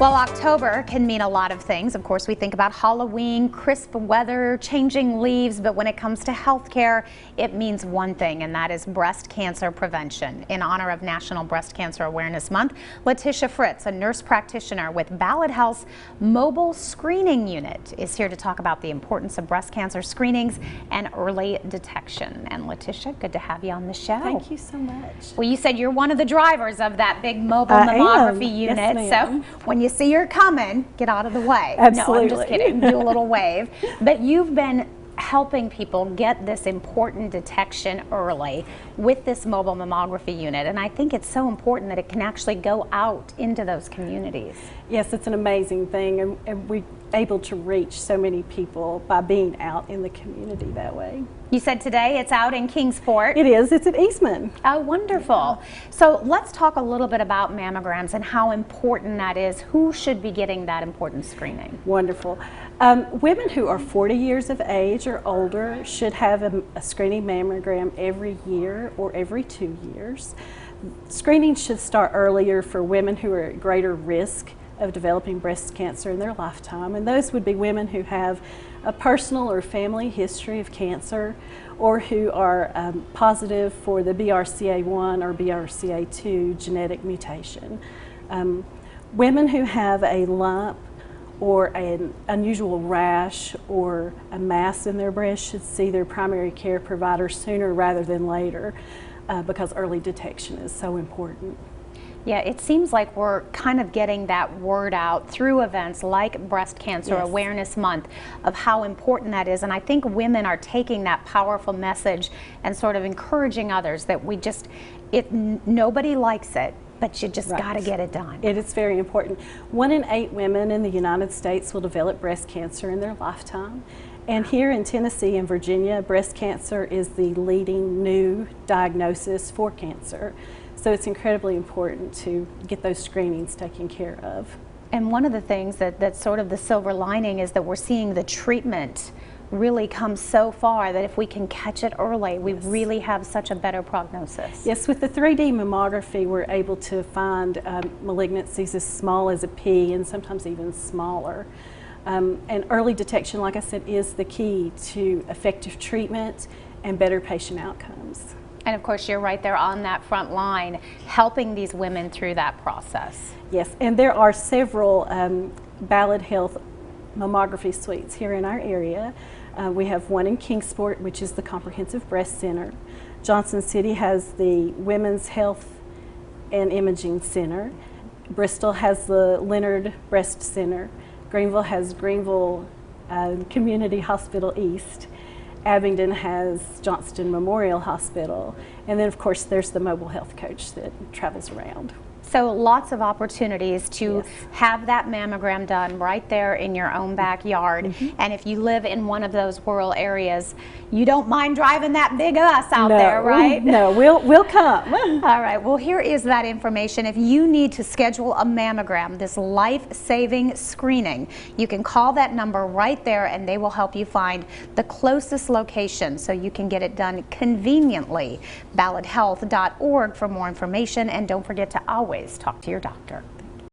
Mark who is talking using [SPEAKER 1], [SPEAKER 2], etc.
[SPEAKER 1] Well, October can mean a lot of things. Of course, we think about Halloween, crisp weather, changing leaves, but when it comes to healthcare, it means one thing, and that is breast cancer prevention. In honor of National Breast Cancer Awareness Month, Letitia Fritz, a nurse practitioner with Ballad Health's mobile screening unit, is here to talk about the importance of breast cancer screenings and early detection. And Letitia, good to have you on the show.
[SPEAKER 2] Thank you so much.
[SPEAKER 1] Well, you said you're one of the drivers of that big mobile mammography unit.
[SPEAKER 2] Yes,
[SPEAKER 1] so when you see her coming, get out of the way.
[SPEAKER 2] Absolutely.
[SPEAKER 1] No, I'm just kidding. Do a little wave. But you've been helping people get this important detection early with this mobile mammography unit, and I think it's so important that it can actually go out into those communities.
[SPEAKER 2] Yes, it's an amazing thing, and we're able to reach so many people by being out in the community that way.
[SPEAKER 1] You said today it's out in Kingsport.
[SPEAKER 2] It is. It's at Eastman.
[SPEAKER 1] Oh, wonderful. So let's talk a little bit about mammograms and how important that is. Who should be getting that important screening?
[SPEAKER 2] Wonderful. Women who are 40 years of age or older should have a screening mammogram every year or every 2 years. Screening should start earlier for women who are at greater risk of developing breast cancer in their lifetime, and those would be women who have a personal or family history of cancer, or who are positive for the BRCA1 or BRCA2 genetic mutation. Women who have a lump or an unusual rash or a mass in their breast should see their primary care provider sooner rather than later, because early detection is so important.
[SPEAKER 1] Yeah, it seems like we're kind of getting that word out through events like Breast Cancer Awareness Month of how important that is, and I think women are taking that powerful message and sort of encouraging others that nobody likes it, but you just got to get it done.
[SPEAKER 2] It is very important. 1 in 8 women in the United States will develop breast cancer in their lifetime. And here in Tennessee and Virginia, breast cancer is the leading new diagnosis for cancer. So it's incredibly important to get those screenings taken care of.
[SPEAKER 1] And one of the things that's sort of the silver lining is that we're seeing the treatment really come so far that if we can catch it early, we really have such a better prognosis.
[SPEAKER 2] Yes, with the 3D mammography, we're able to find malignancies as small as a pea and sometimes even smaller. And early detection, like I said, is the key to effective treatment and better patient outcomes.
[SPEAKER 1] And of course, you're right there on that front line, helping these women through that process.
[SPEAKER 2] Yes, and there are several Ballad Health mammography suites here in our area. We have one in Kingsport, which is the Comprehensive Breast Center. Johnson City has the Women's Health and Imaging Center. Bristol has the Leonard Breast Center. Greenville has Greenville Community Hospital East. Abingdon has Johnston Memorial Hospital, and then of course there's the mobile health coach that travels around.
[SPEAKER 1] So lots of opportunities to have that mammogram done right there in your own backyard. And if you live in one of those rural areas, you don't mind driving that big bus out there, right?
[SPEAKER 2] No, we'll come.
[SPEAKER 1] All right, well, here is that information. If you need to schedule a mammogram, this life-saving screening, you can call that number right there and they will help you find the closest location so you can get it done conveniently. balladhealth.org for more information, and don't forget to always talk to your doctor.